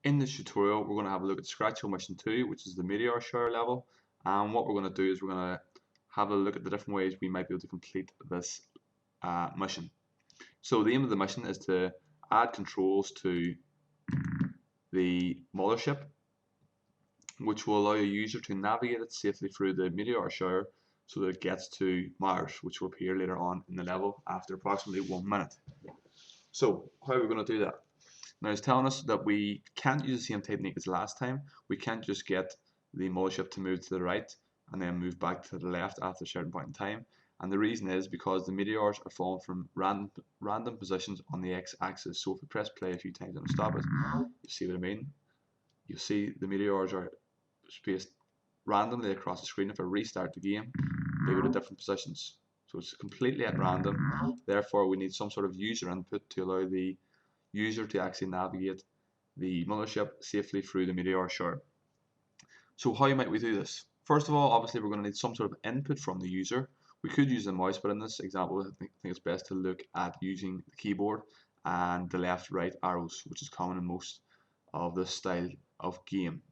In this tutorial, we're going to have a look at Scratchel Mission 2, which is the meteor shower level. And what we're going to do is we're going to have a look at the different ways we might be able to complete this mission. So the aim of the mission is to add controls to the mothership, which will allow a user to navigate it safely through the meteor shower so that it gets to Mars, which will appear later on in the level after approximately 1 minute. So how are we going to do that? Now it's telling us that we can't use the same technique as last time. We can't just get the mothership to move to the right and then move back to the left after a certain point in time. And the reason is because the meteors are falling from random positions on the x-axis. So if we press play a few times and stop it, you see what I mean? You'll see the meteors are spaced randomly across the screen. If I restart the game, they go to different positions. So it's completely at random. Therefore, we need some sort of user input to allow the user to actually navigate the mothership safely through the meteor shower. So how might we do this? First of all, obviously we're going to need some sort of input from the user. We could use the mouse, but in this example I think it's best to look at using the keyboard and the left-right arrows, which is common in most of this style of game.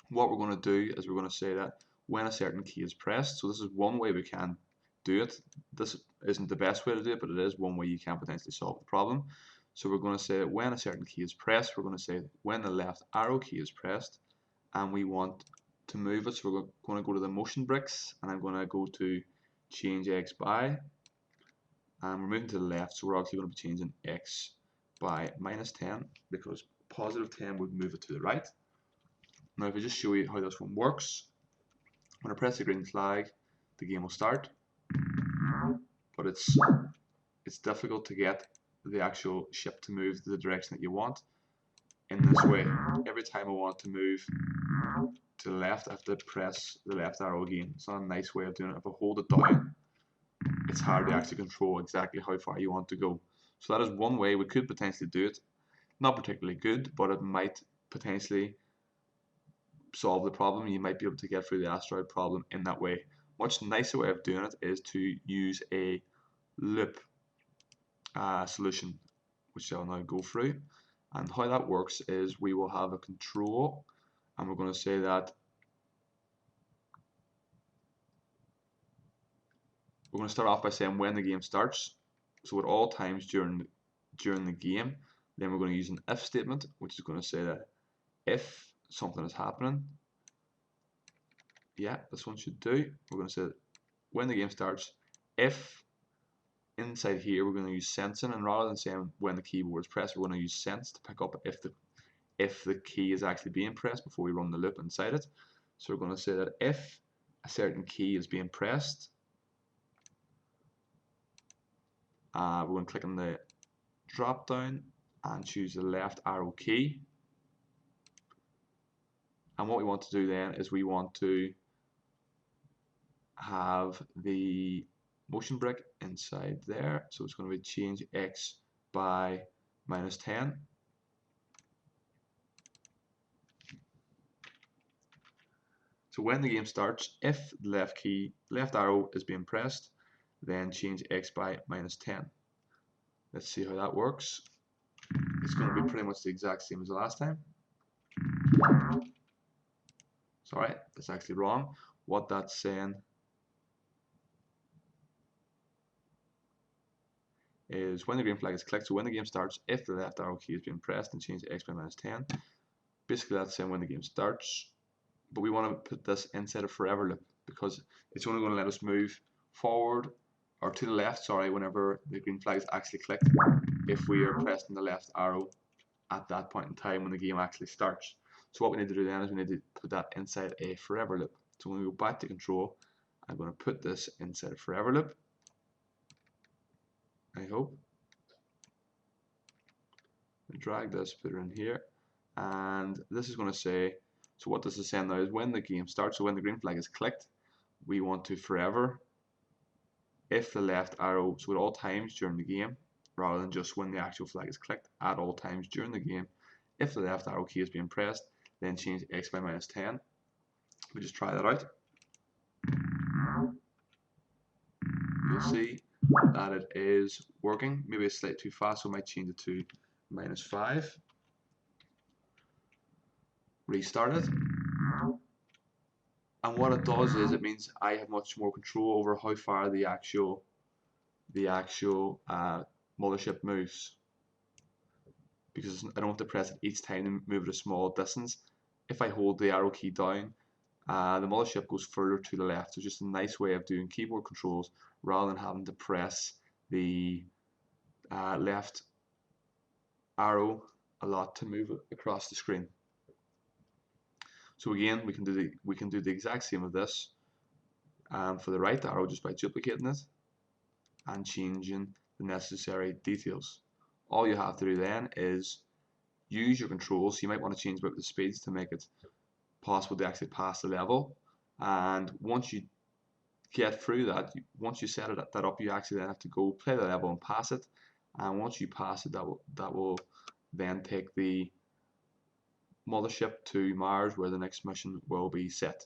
What we're going to do is we're going to say that when a certain key is pressed, so this is one way we can do it. This isn't the best way to do it, but it is one way you can potentially solve the problem. So we're going to say that when a certain key is pressed, we're going to say when the left arrow key is pressed and we want to move it. So we're going to go to the motion bricks and I'm going to go to change X by, and we're moving to the left, so we're actually going to be changing X by -10 because +10 would move it to the right. Now if I just show you how this one works, when I press the green flag, the game will start, but it's difficult to get the actual ship to move the direction that you want in this way. Every time I want to move to the left, I have to press the left arrow again. It's not a nice way of doing it. If I hold it down, it's hard to actually control exactly how far you want to go. So that is one way we could potentially do it. Not particularly good, but it might potentially solve the problem. You might be able to get through the asteroid problem in that way. Much nicer way of doing it is to use a loop solution, which I'll now go through. And how that works is we will have a control, and we're going to say that we're going to start off by saying when the game starts. So at all times during the game, then we're going to use an if statement, which is going to say that if something is happening, yeah, this one should do. We're going to say that when the game starts, if inside here we're going to use sensing, and rather than saying when the keyboard is pressed, we're going to use sense to pick up if the key is actually being pressed before we run the loop inside it. So we're going to say that if a certain key is being pressed, we're going to click on the drop down and choose the left arrow key. And what we want to do then is we want to have the motion brick inside there. So it's going to be change X by -10. So when the game starts, if the left arrow is being pressed, then change X by -10. Let's see how that works. It's going to be pretty much the exact same as the last time. Sorry, that's actually wrong. What that's saying is when the green flag is clicked, so when the game starts, if the left arrow key is being pressed, and change X by -10. Basically that's saying when the game starts, but we want to put this inside a forever loop because it's only going to let us move forward or to the left, sorry, whenever the green flag is actually clicked, if we are pressing the left arrow at that point in time when the game actually starts. So what we need to do then is we need to put that inside a forever loop. So when we go back to control, I'm going to put this inside a forever loop, I hope. Drag this, put it in here, and this is going to say, so what this is saying now is when the game starts, so when the green flag is clicked, we want to forever if the left arrow, so at all times during the game, rather than just when the actual flag is clicked, at all times during the game, if the left arrow key is being pressed, then change X by -10. We just try that out. You'll see that it is working. Maybe it's slightly too fast, so I might change it to -5. restart it. And what it does is it means I have much more control over how far the actual mothership moves, because I don't have to press it each time to move it a small distance. If I hold the arrow key down, the mothership goes further to the left. So just a nice way of doing keyboard controls rather than having to press the left arrow a lot to move it across the screen. So again, we can do the exact same of this for the right arrow just by duplicating it and changing the necessary details. All you have to do then is use your controls. You might want to change about the speeds to make it possible to actually pass the level. And once you get through that, once you set that up, you actually then have to go play the level and pass it. And once you pass it, that will then take the mothership to Mars, where the next mission will be set.